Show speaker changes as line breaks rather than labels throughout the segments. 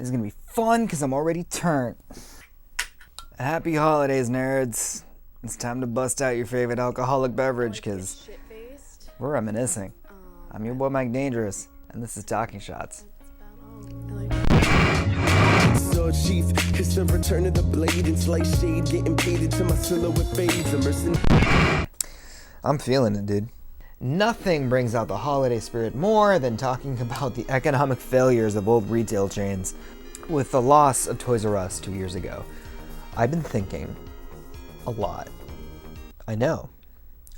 This is gonna be fun because I'm already turned. Happy holidays, nerds. It's time to bust out your favorite alcoholic beverage because we're reminiscing. I'm your boy Mike Dangerous, and this is Talking Shots.
So chief, it's the return of the blade and slice shade, getting paid into my silhouette fades.
I'm feeling it, dude. Nothing brings out the holiday spirit more than talking about the economic failures of old retail chains. With the loss of Toys R Us 2 years ago, I've been thinking a lot. I know,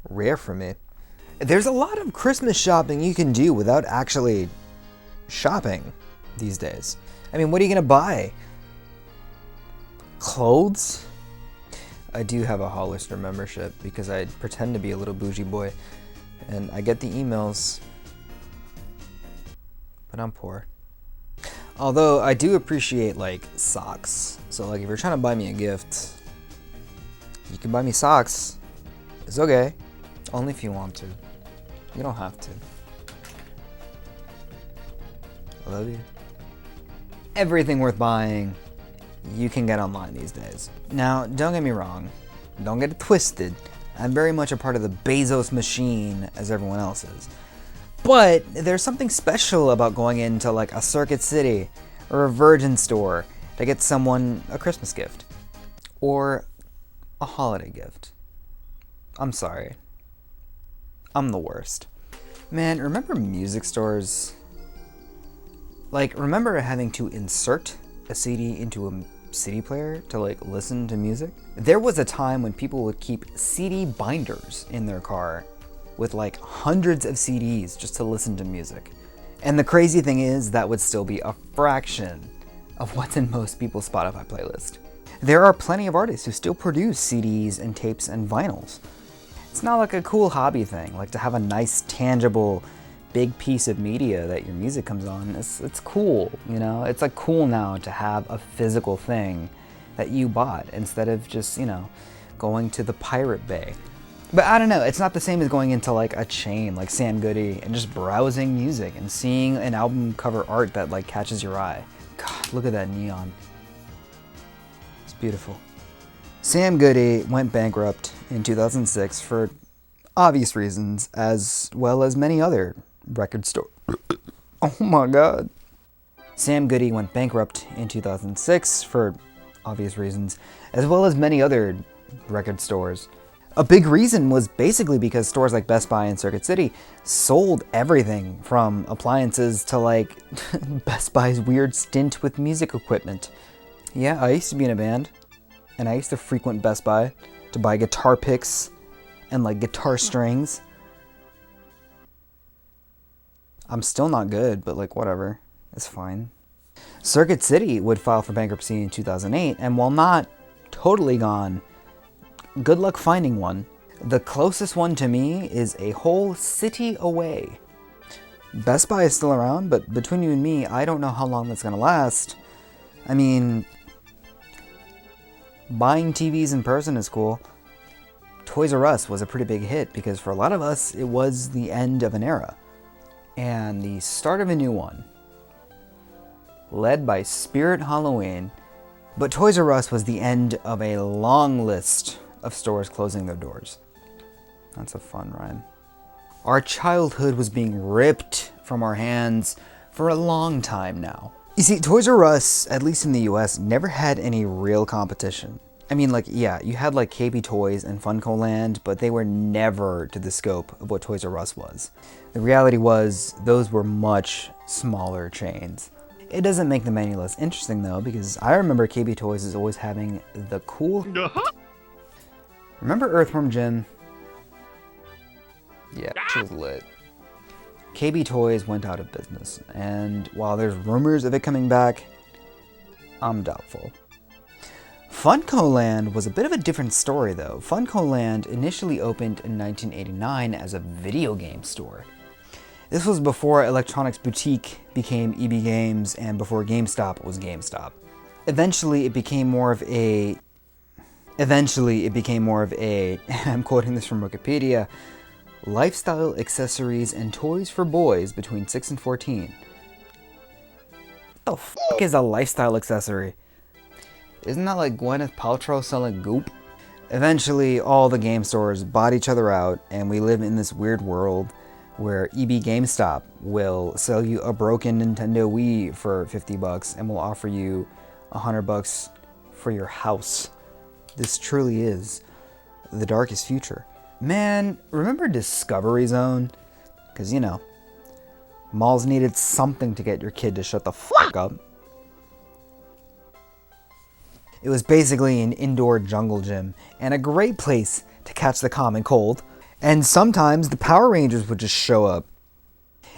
rare for me. There's a lot of Christmas shopping you can do without actually shopping these days. I mean, what are you gonna buy? Clothes? I do have a Hollister membership because I pretend to be a little bougie boy and I get the emails, but I'm poor. Although I do appreciate like socks. So like if you're trying to buy me a gift, you can buy me socks. It's okay. Only if you want to. You don't have to. I love you. Everything worth buying, you can get online these days. Now, don't get me wrong. Don't get it twisted. I'm very much a part of the Bezos machine as everyone else is. But there's something special about going into like a Circuit City or a Virgin store to get someone a Christmas gift or a holiday gift. I'm sorry. I'm the worst. Man, remember music stores? Like, remember having to insert a CD into a CD player to like listen to music? There was a time when people would keep CD binders in their car with like hundreds of CDs just to listen to music. And the crazy thing is that would still be a fraction of what's in most people's Spotify playlist. There are plenty of artists who still produce CDs and tapes and vinyls. It's not like a cool hobby thing, like to have a nice, tangible, big piece of media that your music comes on. It's cool, you know? It's like cool now to have a physical thing that you bought instead of just, you know, going to the Pirate Bay. But I don't know, it's not the same as going into like a chain like Sam Goody and just browsing music and seeing an album cover art that like catches your eye. God, look at that neon. It's beautiful. Sam Goody went bankrupt in 2006 for obvious reasons, as well as many other record stores. Oh my God. Sam Goody went bankrupt in 2006 for obvious reasons, as well as many other record stores. A big reason was basically because stores like Best Buy and Circuit City sold everything from appliances to like Best Buy's weird stint with music equipment. Yeah, I used to be in a band, and I used to frequent Best Buy to buy guitar picks and like guitar strings. I'm still not good, but like whatever, it's fine. Circuit City would file for bankruptcy in 2008, and while not totally gone, good luck finding one. The closest one to me is a whole city away. Best Buy is still around, but between you and me, I don't know how long that's gonna last. I mean, buying TVs in person is cool. Toys R Us was a pretty big hit because for a lot of us, it was the end of an era and the start of a new one, led by Spirit Halloween. But Toys R Us was the end of a long list of stores closing their doors. That's a fun rhyme. Our childhood was being ripped from our hands for a long time now. You see, Toys R Us, at least in the US, never had any real competition. I mean, like, yeah, you had like KB Toys and Funko Land, but they were never to the scope of what Toys R Us was. The reality was, those were much smaller chains. It doesn't make them any less interesting though, because I remember KB Toys as always having the cool... Remember Earthworm Jim? Yeah, it was lit. KB Toys went out of business, and while there's rumors of it coming back, I'm doubtful. Funko Land was a bit of a different story though. Funko Land initially opened in 1989 as a video game store. This was before Electronics Boutique became EB Games and before GameStop was GameStop. Eventually it became more of a, I'm quoting this from Wikipedia, lifestyle accessories and toys for boys between 6 and 14. What the fuck is a lifestyle accessory? Isn't that like Gwyneth Paltrow selling goop? Eventually, all the game stores bought each other out, and we live in this weird world where EB GameStop will sell you a broken Nintendo Wii for 50 bucks and will offer you 100 bucks for your house. This truly is the darkest future. Man, remember Discovery Zone? Because, you know, malls needed something to get your kid to shut the fuck up. It was basically an indoor jungle gym and a great place to catch the common cold. And sometimes the Power Rangers would just show up.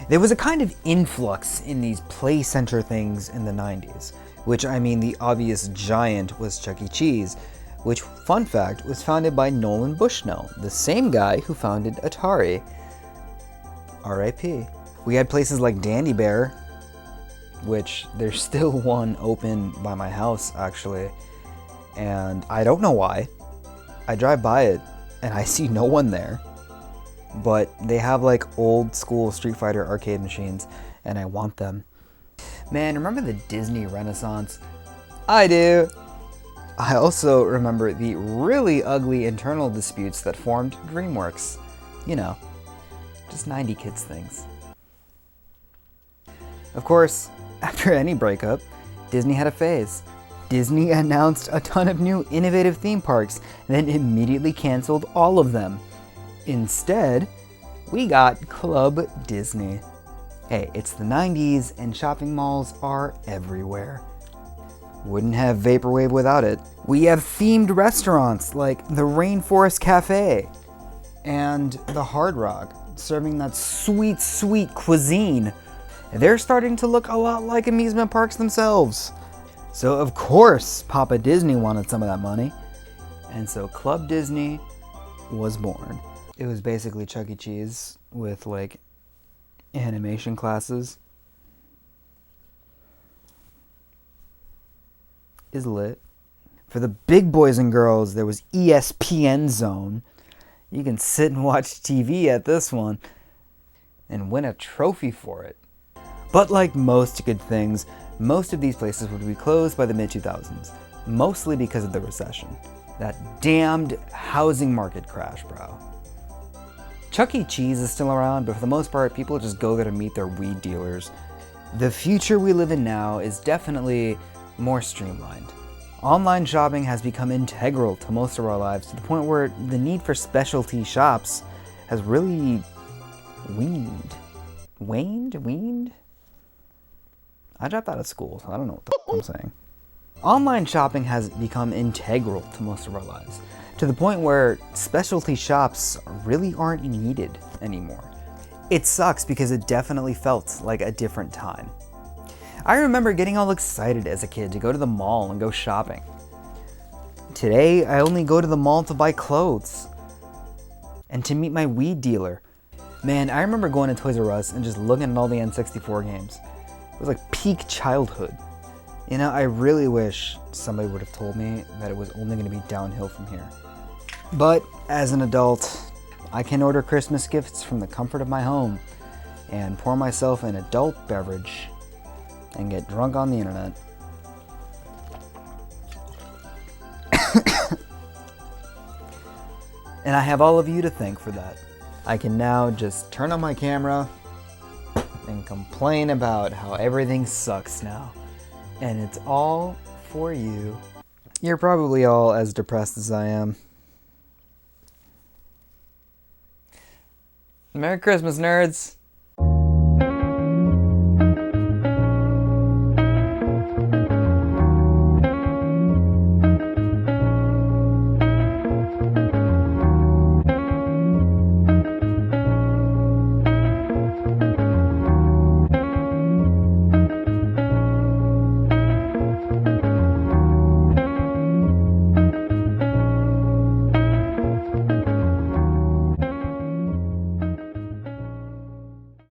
There was a kind of influx in these play center things in the 90s, which I mean the obvious giant was Chuck E. Cheese, which, fun fact, was founded by Nolan Bushnell, the same guy who founded Atari. R.I.P. We had places like Dandy Bear, which there's still one open by my house actually, and I don't know why. I drive by it and I see no one there, but they have like old school Street Fighter arcade machines and I want them. Man, remember the Disney Renaissance? I do. I also remember the really ugly internal disputes that formed DreamWorks. You know, just 90 kids things. Of course, after any breakup, Disney had a phase. Disney announced a ton of new innovative theme parks, then immediately canceled all of them. Instead, we got Club Disney. Hey, it's the 90s and shopping malls are everywhere. Wouldn't have Vaporwave without it. We have themed restaurants like the Rainforest Cafe and the Hard Rock, serving that sweet, sweet cuisine. They're starting to look a lot like amusement parks themselves. So of course, Papa Disney wanted some of that money. And so Club Disney was born. It was basically Chuck E. Cheese with like animation classes. Is lit. For the big boys and girls, there was ESPN Zone. You can sit and watch TV at this one and win a trophy for it. But like most good things, most of these places would be closed by the mid-2000s, mostly because of the recession. That damned housing market crash, bro. Chuck E. Cheese is still around, but for the most part, people just go there to meet their weed dealers. The future we live in now is definitely more streamlined. Online shopping has become integral to most of our lives to the point where the need for specialty shops has really waned. Weaned? I dropped out of school, so I don't know what the f I'm saying. Online shopping has become integral to most of our lives, to the point where specialty shops really aren't needed anymore. It sucks because it definitely felt like a different time. I remember getting all excited as a kid to go to the mall and go shopping. Today, I only go to the mall to buy clothes and to meet my weed dealer. Man, I remember going to Toys R Us and just looking at all the N64 games. It was like peak childhood. You know, I really wish somebody would have told me that it was only going to be downhill from here. But as an adult, I can order Christmas gifts from the comfort of my home and pour myself an adult beverage and get drunk on the internet. And I have all of you to thank for that. I can now just turn on my camera and complain about how everything sucks now. And it's all for you. You're probably all as depressed as I am. Merry Christmas, nerds!